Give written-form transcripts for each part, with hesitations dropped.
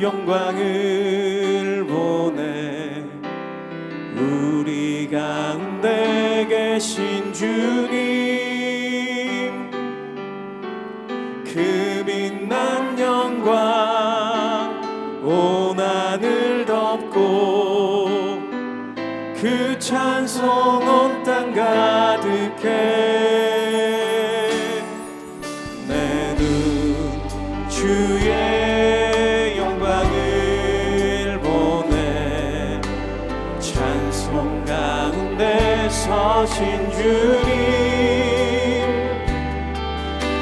영광을 보내 우리 가운데 계신 주님, 그 빛난 영광 온 하늘 덮고 그 찬송 온 땅 가득해. 내 눈 주의 영광을 보내 찬송 가운데 서신 주님,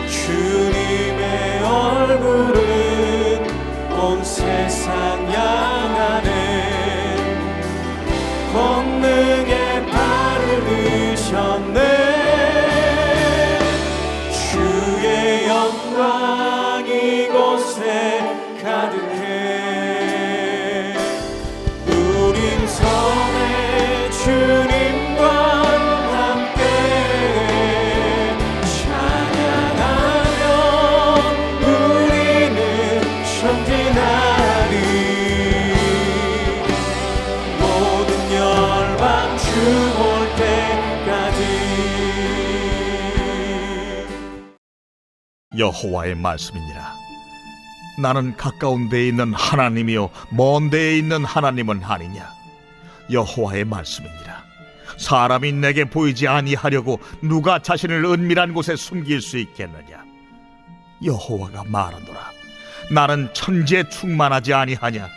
주님의 얼굴은 온 세상 향하네. 권능의 발을 드셨네. 주의 영광 이곳에 가득해. 우린 선의 주님과 함께 찬양하며 우리는 전진하리. 모든 열방 주 올 때까지. 여호와의 말씀이니라. 나는 가까운 데에 있는 하나님이요 먼 데에 있는 하나님은 아니냐. 여호와의 말씀이니라. 사람이 내게 보이지 아니하려고 누가 자신을 은밀한 곳에 숨길 수 있겠느냐. 여호와가 말하노라. 나는 천지에 충만하지 아니하냐.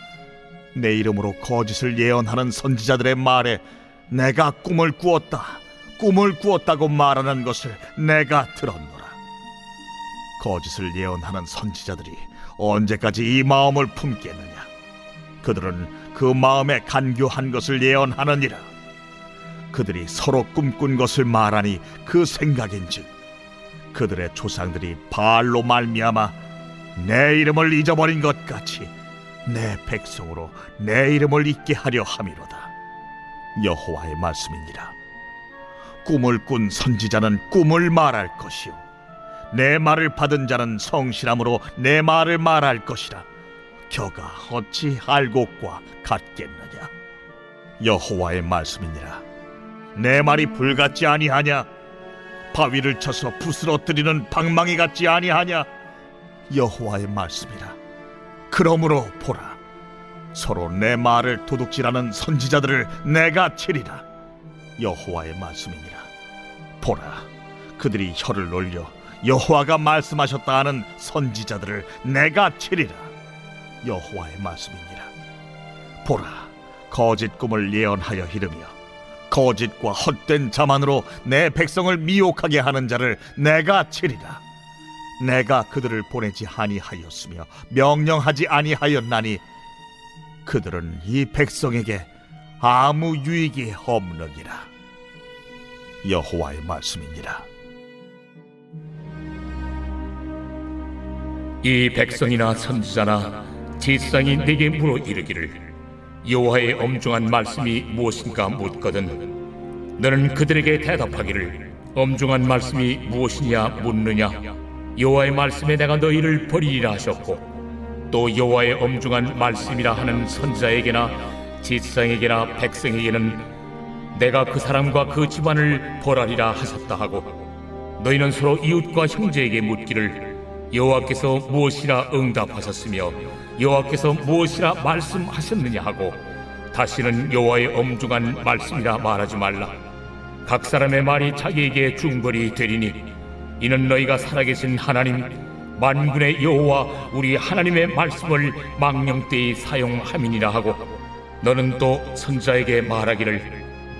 내 이름으로 거짓을 예언하는 선지자들의 말에 내가 꿈을 꾸었다고 말하는 것을 내가 들었노라. 거짓을 예언하는 선지자들이 언제까지 이 마음을 품겠느냐. 그들은 그 마음에 간교한 것을 예언하느니라. 그들이 서로 꿈꾼 것을 말하니 그 생각인즉 그들의 조상들이 바알로 말미암아 내 이름을 잊어버린 것 같이 내 백성으로 내 이름을 잊게 하려 함이로다. 여호와의 말씀이니라. 꿈을 꾼 선지자는 꿈을 말할 것이요 내 말을 받은 자는 성실함으로 내 말을 말할 것이라. 겨가 어찌 알곡과 같겠느냐. 여호와의 말씀이니라. 내 말이 불같지 아니하냐. 바위를 쳐서 부스러뜨리는 방망이 같지 아니하냐. 여호와의 말씀이라. 그러므로 보라, 서로 내 말을 도둑질하는 선지자들을 내가 치리라. 여호와의 말씀이니라. 보라, 그들이 혀를 올려 여호와가 말씀하셨다 하는 선지자들을 내가 치리라. 여호와의 말씀이니라. 보라, 거짓 꿈을 예언하여 이르며 거짓과 헛된 자만으로 내 백성을 미혹하게 하는 자를 내가 치리라. 내가 그들을 보내지 아니하였으며 명령하지 아니하였나니 그들은 이 백성에게 아무 유익이 없느니라. 여호와의 말씀이니라. 이 백성이나 선지자나 제사장이 내게 물어 이르기를 여호와의 엄중한 말씀이 무엇인가 묻거든 너는 그들에게 대답하기를 엄중한 말씀이 무엇이냐 묻느냐. 여호와의 말씀에 내가 너희를 버리리라 하셨고 또 여호와의 엄중한 말씀이라 하는 선지자에게나 제사장에게나 백성에게는 내가 그 사람과 그 집안을 벌하리라 하셨다 하고 너희는 서로 이웃과 형제에게 묻기를 여호와께서 무엇이라 응답하셨으며 여호와께서 무엇이라 말씀하셨느냐 하고 다시는 여호와의 엄중한 말씀이라 말하지 말라. 각 사람의 말이 자기에게 중벌이 되리니 이는 너희가 살아계신 하나님 만군의 여호와 우리 하나님의 말씀을 망령되이 사용함이니라 하고 너는 또 선지자에게 말하기를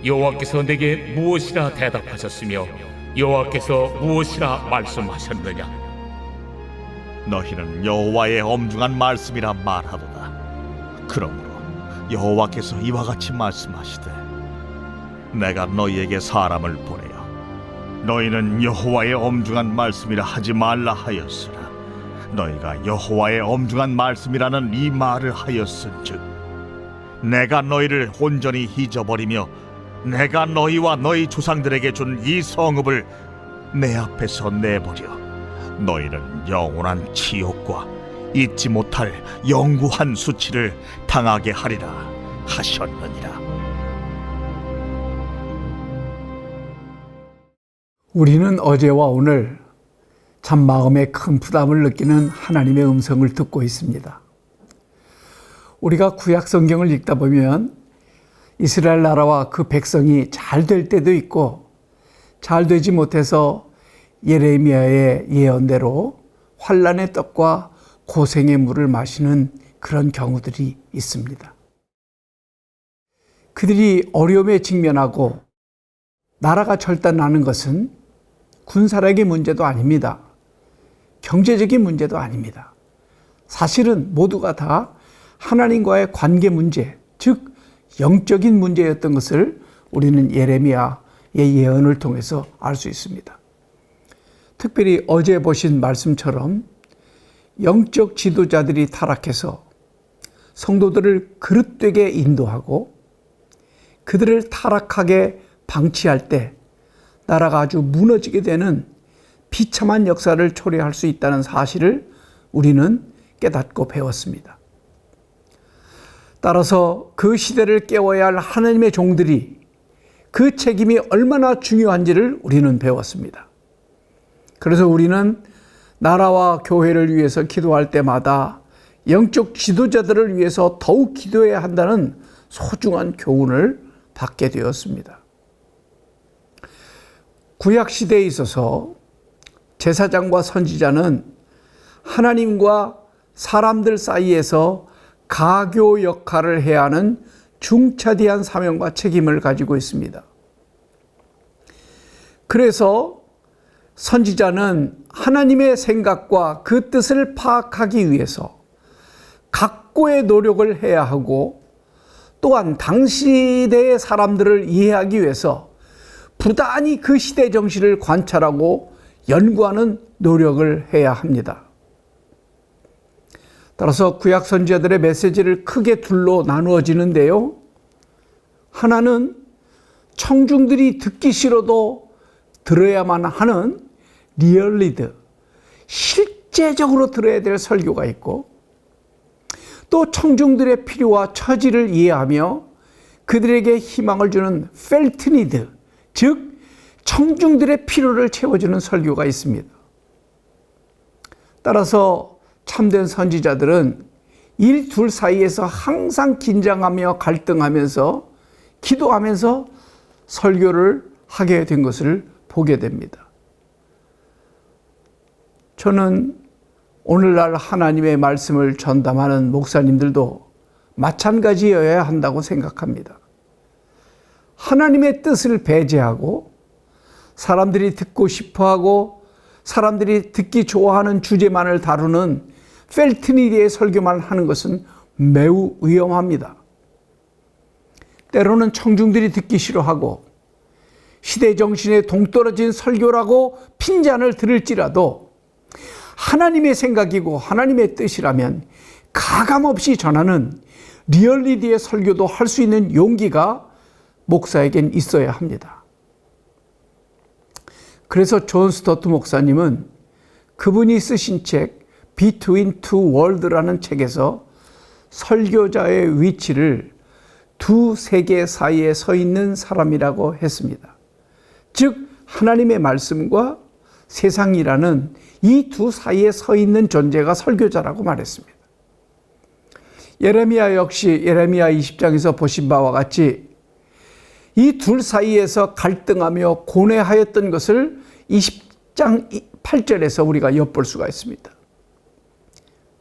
여호와께서 내게 무엇이라 대답하셨으며 여호와께서 무엇이라 말씀하셨느냐. 너희는 여호와의 엄중한 말씀이라 말하도다. 그러므로 여호와께서 이와 같이 말씀하시되 내가 너희에게 사람을 보내어 너희는 여호와의 엄중한 말씀이라 하지 말라 하였으나 너희가 여호와의 엄중한 말씀이라는 이 말을 하였은즉 내가 너희를 온전히 잊어버리며 내가 너희와 너희 조상들에게 준 이 성읍을 내 앞에서 내버려 너희는 영원한 지옥과 잊지 못할 영구한 수치를 당하게 하리라 하셨느니라. 우리는 어제와 오늘 참 마음에 큰 부담을 느끼는 하나님의 음성을 듣고 있습니다. 우리가 구약 성경을 읽다 보면 이스라엘 나라와 그 백성이 잘 될 때도 있고 잘 되지 못해서 예레미야의 예언대로 환난의 떡과 고생의 물을 마시는 그런 경우들이 있습니다. 그들이 어려움에 직면하고 나라가 절단나는 것은 군사력의 문제도 아닙니다. 경제적인 문제도 아닙니다. 사실은 모두가 다 하나님과의 관계 문제, 즉 영적인 문제였던 것을 우리는 예레미야의 예언을 통해서 알 수 있습니다. 특별히 어제 보신 말씀처럼 영적 지도자들이 타락해서 성도들을 그릇되게 인도하고 그들을 타락하게 방치할 때 나라가 아주 무너지게 되는 비참한 역사를 초래할 수 있다는 사실을 우리는 깨닫고 배웠습니다. 따라서 그 시대를 깨워야 할 하나님의 종들이 그 책임이 얼마나 중요한지를 우리는 배웠습니다. 그래서 우리는 나라와 교회를 위해서 기도할 때마다 영적 지도자들을 위해서 더욱 기도해야 한다는 소중한 교훈을 받게 되었습니다. 구약시대에 있어서 제사장과 선지자는 하나님과 사람들 사이에서 가교 역할을 해야 하는 중차대한 사명과 책임을 가지고 있습니다. 그래서 선지자는 하나님의 생각과 그 뜻을 파악하기 위해서 각고의 노력을 해야 하고 또한 당시 시대의 사람들을 이해하기 위해서 부단히 그 시대 정신을 관찰하고 연구하는 노력을 해야 합니다. 따라서 구약 선지자들의 메시지를 크게 둘로 나누어지는데요. 하나는 청중들이 듣기 싫어도 들어야만 하는 리얼리드, 실제적으로 들어야 될 설교가 있고, 또 청중들의 필요와 처지를 이해하며 그들에게 희망을 주는 펠트니드, 즉 청중들의 필요를 채워주는 설교가 있습니다. 따라서 참된 선지자들은 이 둘 사이에서 항상 긴장하며 갈등하면서 기도하면서 설교를 하게 된 것을 보게 됩니다. 저는 오늘날 하나님의 말씀을 전담하는 목사님들도 마찬가지여야 한다고 생각합니다. 하나님의 뜻을 배제하고 사람들이 듣고 싶어하고 사람들이 듣기 좋아하는 주제만을 다루는 펠트니디의 설교만 하는 것은 매우 위험합니다. 때로는 청중들이 듣기 싫어하고 시대 정신에 동떨어진 설교라고 핀잔을 들을지라도 하나님의 생각이고 하나님의 뜻이라면 가감없이 전하는 리얼리티의 설교도 할 수 있는 용기가 목사에겐 있어야 합니다. 그래서 존 스토트 목사님은 그분이 쓰신 책 Between Two Worlds라는 책에서 설교자의 위치를 두 세계 사이에 서 있는 사람이라고 했습니다. 즉 하나님의 말씀과 세상이라는 이 두 사이에 서 있는 존재가 설교자라고 말했습니다. 예레미야 역시 예레미야 20장에서 보신 바와 같이 이 둘 사이에서 갈등하며 고뇌하였던 것을 20장 8절에서 우리가 엿볼 수가 있습니다.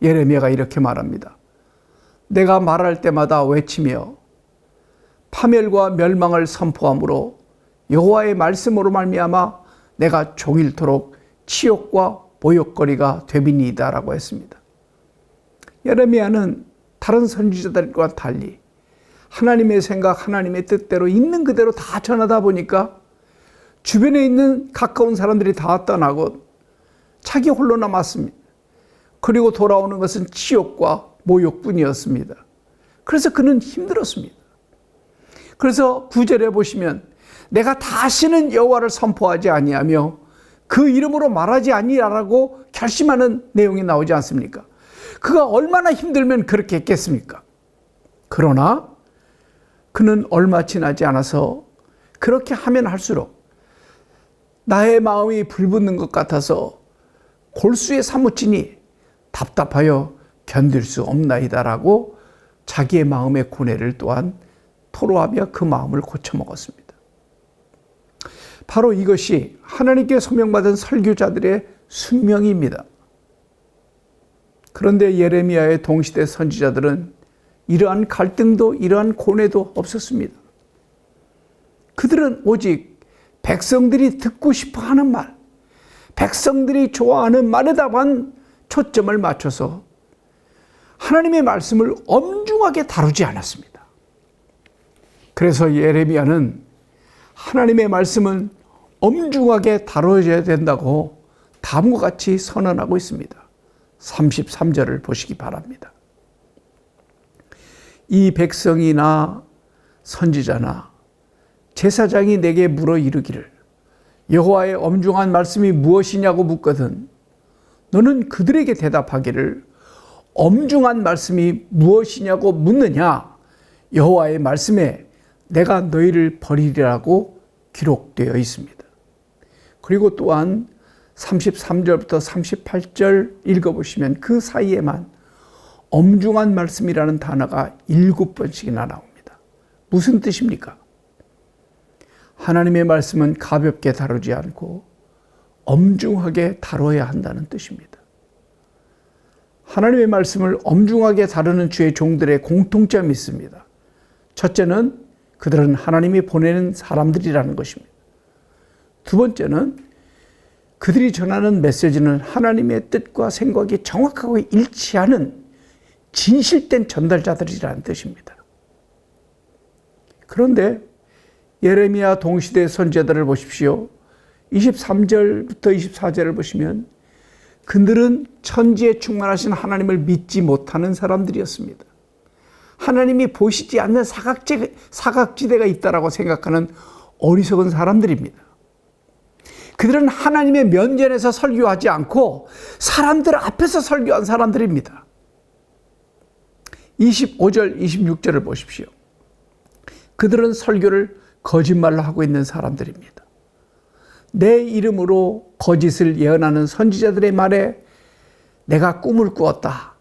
예레미야가 이렇게 말합니다. 내가 말할 때마다 외치며 파멸과 멸망을 선포함으로 여호와의 말씀으로 말미암아 내가 종일토록 치욕과 모욕거리가 되비니이다라고 했습니다. 예레미야는 다른 선지자들과 달리 하나님의 생각, 하나님의 뜻대로 있는 그대로 다 전하다 보니까 주변에 있는 가까운 사람들이 다 떠나고 자기 홀로 남았습니다. 그리고 돌아오는 것은 치욕과 모욕뿐이었습니다. 그래서 그는 힘들었습니다. 그래서 9절에 보시면 내가 다시는 여호와를 선포하지 아니하며 그 이름으로 말하지 아니하라고 결심하는 내용이 나오지 않습니까? 그가 얼마나 힘들면 그렇게 했겠습니까? 그러나 그는 얼마 지나지 않아서 그렇게 하면 할수록 나의 마음이 불붙는 것 같아서 골수에 사무치니 답답하여 견딜 수 없나이다라고 자기의 마음의 고뇌를 또한 토로하며 그 마음을 고쳐먹었습니다. 바로 이것이 하나님께 소명받은 설교자들의 숙명입니다. 그런데 예레미야의 동시대 선지자들은 이러한 갈등도 이러한 고뇌도 없었습니다. 그들은 오직 백성들이 듣고 싶어하는 말, 백성들이 좋아하는 말에다만 초점을 맞춰서 하나님의 말씀을 엄중하게 다루지 않았습니다. 그래서 예레미야는 하나님의 말씀은 엄중하게 다뤄져야 된다고 다음과 같이 선언하고 있습니다. 33절을 보시기 바랍니다. 이 백성이나 선지자나 제사장이 내게 물어 이르기를 여호와의 엄중한 말씀이 무엇이냐고 묻거든 너는 그들에게 대답하기를 엄중한 말씀이 무엇이냐고 묻느냐 여호와의 말씀에 내가 너희를 버리리라고 기록되어 있습니다. 그리고 또한 33절부터 38절 읽어보시면 그 사이에만 엄중한 말씀이라는 단어가 7번씩이나 나옵니다. 무슨 뜻입니까? 하나님의 말씀은 가볍게 다루지 않고 엄중하게 다뤄야 한다는 뜻입니다. 하나님의 말씀을 엄중하게 다루는 주의 종들의 공통점이 있습니다. 첫째는 그들은 하나님이 보내는 사람들이라는 것입니다. 두 번째는 그들이 전하는 메시지는 하나님의 뜻과 생각이 정확하고 일치하는 진실된 전달자들이라는 뜻입니다. 그런데 예레미야 동시대 선지자들을 보십시오. 23절부터 24절을 보시면 그들은 천지에 충만하신 하나님을 믿지 못하는 사람들이었습니다. 하나님이 보시지 않는 사각지대가 있다라고 생각하는 어리석은 사람들입니다. 그들은 하나님의 면전에서 설교하지 않고 사람들 앞에서 설교한 사람들입니다. 25절, 26절을 보십시오. 그들은 설교를 거짓말로 하고 있는 사람들입니다. 내 이름으로 거짓을 예언하는 선지자들의 말에 내가 꿈을 꾸었다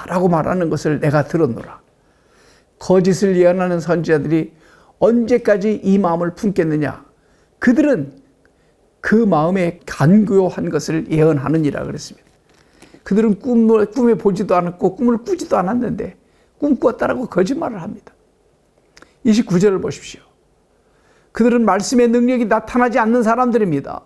라고 말하는 것을 내가 들었노라. 거짓을 예언하는 선지자들이 언제까지 이 마음을 품겠느냐? 그들은 그 마음에 간교한 것을 예언하느니라 그랬습니다. 그들은 꿈에 보지도 않았고 꿈을 꾸지도 않았는데 꿈꾸었다라고 거짓말을 합니다. 29절을 보십시오. 그들은 말씀의 능력이 나타나지 않는 사람들입니다.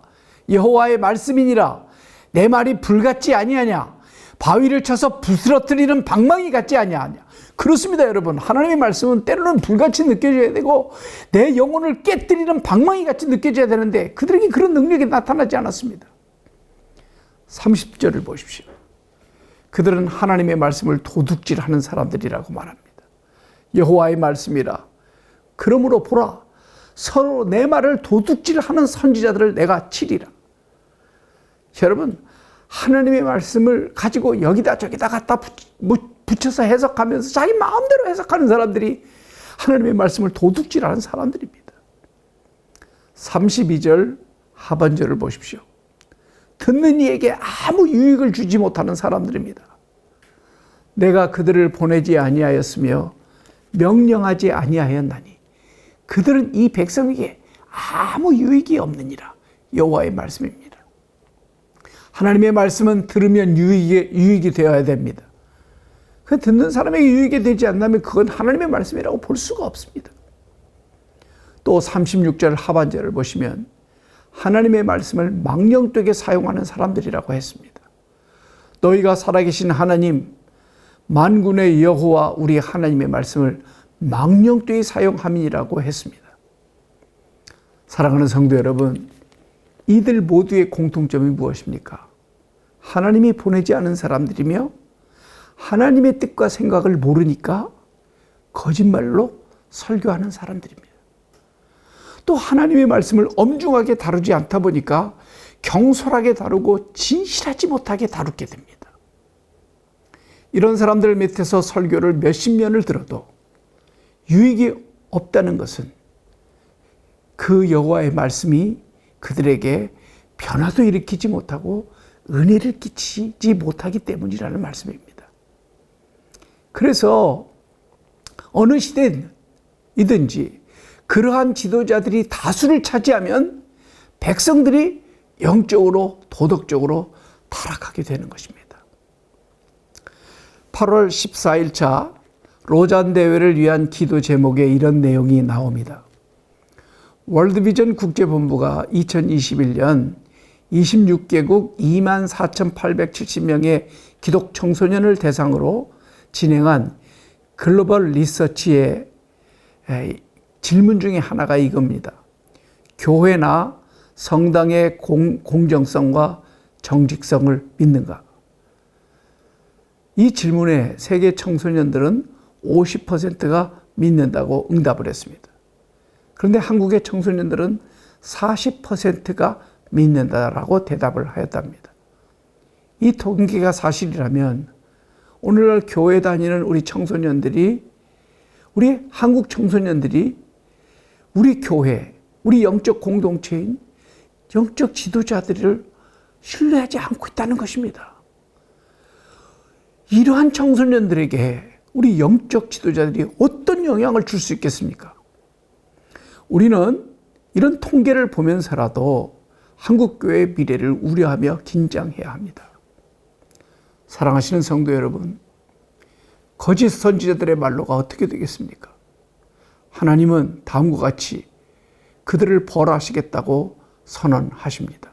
여호와의 말씀이니라 내 말이 불같지 아니하냐 바위를 쳐서 부스러뜨리는 방망이 같지 아니하냐. 그렇습니다 여러분. 하나님의 말씀은 때로는 불같이 느껴져야 되고 내 영혼을 깨뜨리는 방망이 같이 느껴져야 되는데 그들에게 그런 능력이 나타나지 않았습니다. 30절을 보십시오. 그들은 하나님의 말씀을 도둑질하는 사람들이라고 말합니다. 여호와의 말씀이라 그러므로 보라 서로 내 말을 도둑질하는 선지자들을 내가 치리라. 여러분 하나님의 말씀을 가지고 여기다 저기다 갖다 붙여서 해석하면서 자기 마음대로 해석하는 사람들이 하나님의 말씀을 도둑질하는 사람들입니다. 32절 하반절을 보십시오. 듣는 이에게 아무 유익을 주지 못하는 사람들입니다. 내가 그들을 보내지 아니하였으며 명령하지 아니하였나니 그들은 이 백성에게 아무 유익이 없느니라. 여호와의 말씀입니다. 하나님의 말씀은 들으면 유익이 되어야 됩니다. 그 듣는 사람에게 유익이 되지 않다면 그건 하나님의 말씀이라고 볼 수가 없습니다. 또 36절 하반절을 보시면 하나님의 말씀을 망령되게 사용하는 사람들이라고 했습니다. 너희가 살아계신 하나님 만군의 여호와 우리 하나님의 말씀을 망령되게 사용함이라고 했습니다. 사랑하는 성도 여러분, 이들 모두의 공통점이 무엇입니까? 하나님이 보내지 않은 사람들이며 하나님의 뜻과 생각을 모르니까 거짓말로 설교하는 사람들입니다. 또 하나님의 말씀을 엄중하게 다루지 않다 보니까 경솔하게 다루고 진실하지 못하게 다루게 됩니다. 이런 사람들 밑에서 설교를 몇십 년을 들어도 유익이 없다는 것은 그 여호와의 말씀이 그들에게 변화도 일으키지 못하고 은혜를 끼치지 못하기 때문이라는 말씀입니다. 그래서 어느 시대이든지 그러한 지도자들이 다수를 차지하면 백성들이 영적으로 도덕적으로 타락하게 되는 것입니다. 8월 14일차 로잔 대회를 위한 기도 제목에 이런 내용이 나옵니다. 월드비전 국제본부가 2021년 26개국 24,870명의 기독 청소년을 대상으로 진행한 글로벌 리서치의 질문 중에 하나가 이겁니다. 교회나 성당의 공정성과 정직성을 믿는가? 이 질문에 세계 청소년들은 50%가 믿는다고 응답을 했습니다. 그런데 한국의 청소년들은 40%가 믿는다라고 대답을 하였답니다. 이 통계가 사실이라면 오늘날 교회 다니는 우리 청소년들이, 우리 한국 청소년들이 우리 교회, 우리 영적 공동체인 영적 지도자들을 신뢰하지 않고 있다는 것입니다. 이러한 청소년들에게 우리 영적 지도자들이 어떤 영향을 줄 수 있겠습니까? 우리는 이런 통계를 보면서라도 한국교회의 미래를 우려하며 긴장해야 합니다. 사랑하시는 성도 여러분, 거짓 선지자들의 말로가 어떻게 되겠습니까? 하나님은 다음과 같이 그들을 벌하시겠다고 선언하십니다.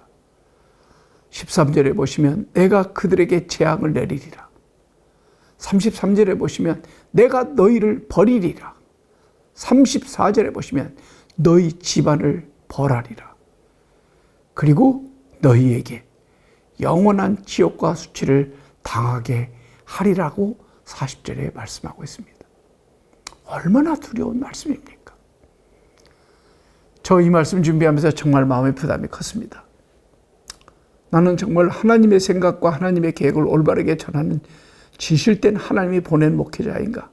13절에 보시면 내가 그들에게 재앙을 내리리라. 33절에 보시면 내가 너희를 버리리라. 34절에 보시면 너희 집안을 벌하리라. 그리고 너희에게 영원한 지옥과 수치를 당하게 하리라고 40절에 말씀하고 있습니다. 얼마나 두려운 말씀입니까? 저 이 말씀 준비하면서 정말 마음의 부담이 컸습니다. 나는 정말 하나님의 생각과 하나님의 계획을 올바르게 전하는 지실된 하나님이 보낸 목회자인가?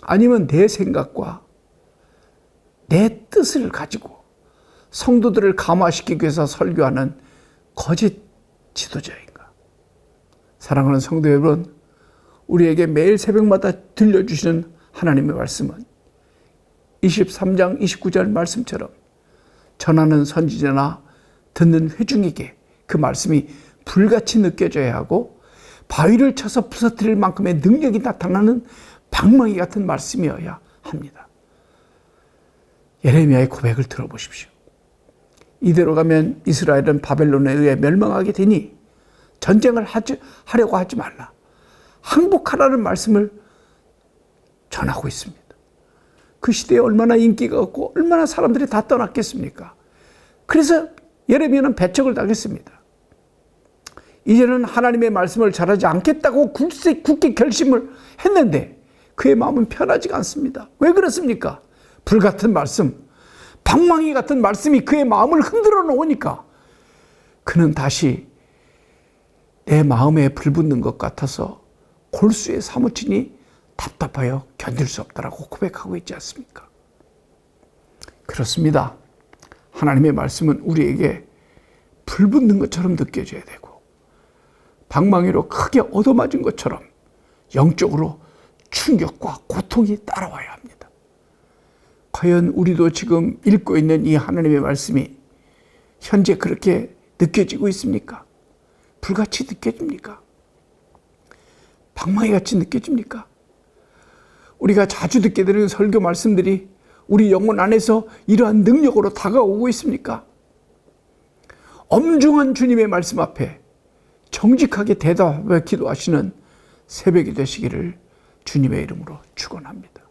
아니면 내 생각과 내 뜻을 가지고 성도들을 감화시키기 위해서 설교하는 거짓 지도자인가? 사랑하는 성도 여러분, 우리에게 매일 새벽마다 들려주시는 하나님의 말씀은 23장 29절 말씀처럼 전하는 선지자나 듣는 회중에게 그 말씀이 불같이 느껴져야 하고 바위를 쳐서 부서뜨릴 만큼의 능력이 나타나는 방망이 같은 말씀이어야 합니다. 예레미야의 고백을 들어보십시오. 이대로 가면 이스라엘은 바벨론에 의해 멸망하게 되니 전쟁을 하려고 하지 말라. 항복하라는 말씀을 전하고 있습니다. 그 시대에 얼마나 인기가 없고 얼마나 사람들이 다 떠났겠습니까? 그래서 예레미야는 배척을 당했습니다. 이제는 하나님의 말씀을 전하지 않겠다고 굳게 결심을 했는데 그의 마음은 편하지가 않습니다. 왜 그렇습니까? 불같은 말씀, 방망이 같은 말씀이 그의 마음을 흔들어 놓으니까 그는 다시 내 마음에 불붙는 것 같아서 골수에 사무치니 답답하여 견딜 수 없다라고 고백하고 있지 않습니까? 그렇습니다. 하나님의 말씀은 우리에게 불붙는 것처럼 느껴져야 되고 방망이로 크게 얻어맞은 것처럼 영적으로 충격과 고통이 따라와야 합니다. 과연 우리도 지금 읽고 있는 이 하나님의 말씀이 현재 그렇게 느껴지고 있습니까? 불같이 느껴집니까? 방망이같이 느껴집니까? 우리가 자주 듣게 되는 설교 말씀들이 우리 영혼 안에서 이러한 능력으로 다가오고 있습니까? 엄중한 주님의 말씀 앞에 정직하게 대답하며 기도하시는 새벽이 되시기를 주님의 이름으로 축원합니다.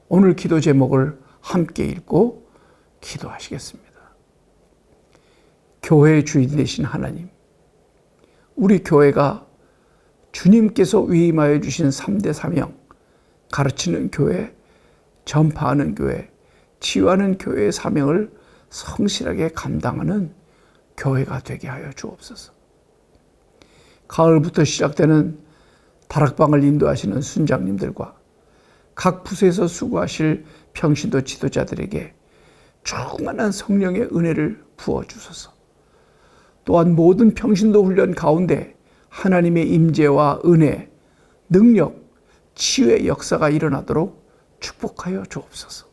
오늘 기도 제목을 함께 읽고 기도하시겠습니다. 교회의 주인 되신 하나님, 우리 교회가 주님께서 위임하여 주신 3대 사명, 가르치는 교회, 전파하는 교회, 치유하는 교회의 사명을 성실하게 감당하는 교회가 되게 하여 주옵소서. 가을부터 시작되는 다락방을 인도하시는 순장님들과 각 부서에서 수고하실 평신도 지도자들에게 충만한 성령의 은혜를 부어주소서. 또한 모든 평신도 훈련 가운데 하나님의 임재와 은혜, 능력, 치유의 역사가 일어나도록 축복하여 주옵소서.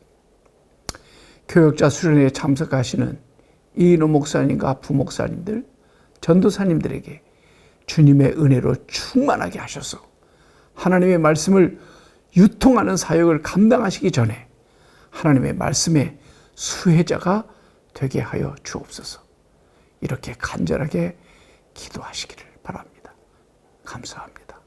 교역자 수련회에 참석하시는 이인호 목사님과 부목사님들, 전도사님들에게 주님의 은혜로 충만하게 하셔서 하나님의 말씀을 유통하는 사역을 감당하시기 전에 하나님의 말씀의 수혜자가 되게 하여 주옵소서. 이렇게 간절하게 기도하시기를 바랍니다. 감사합니다.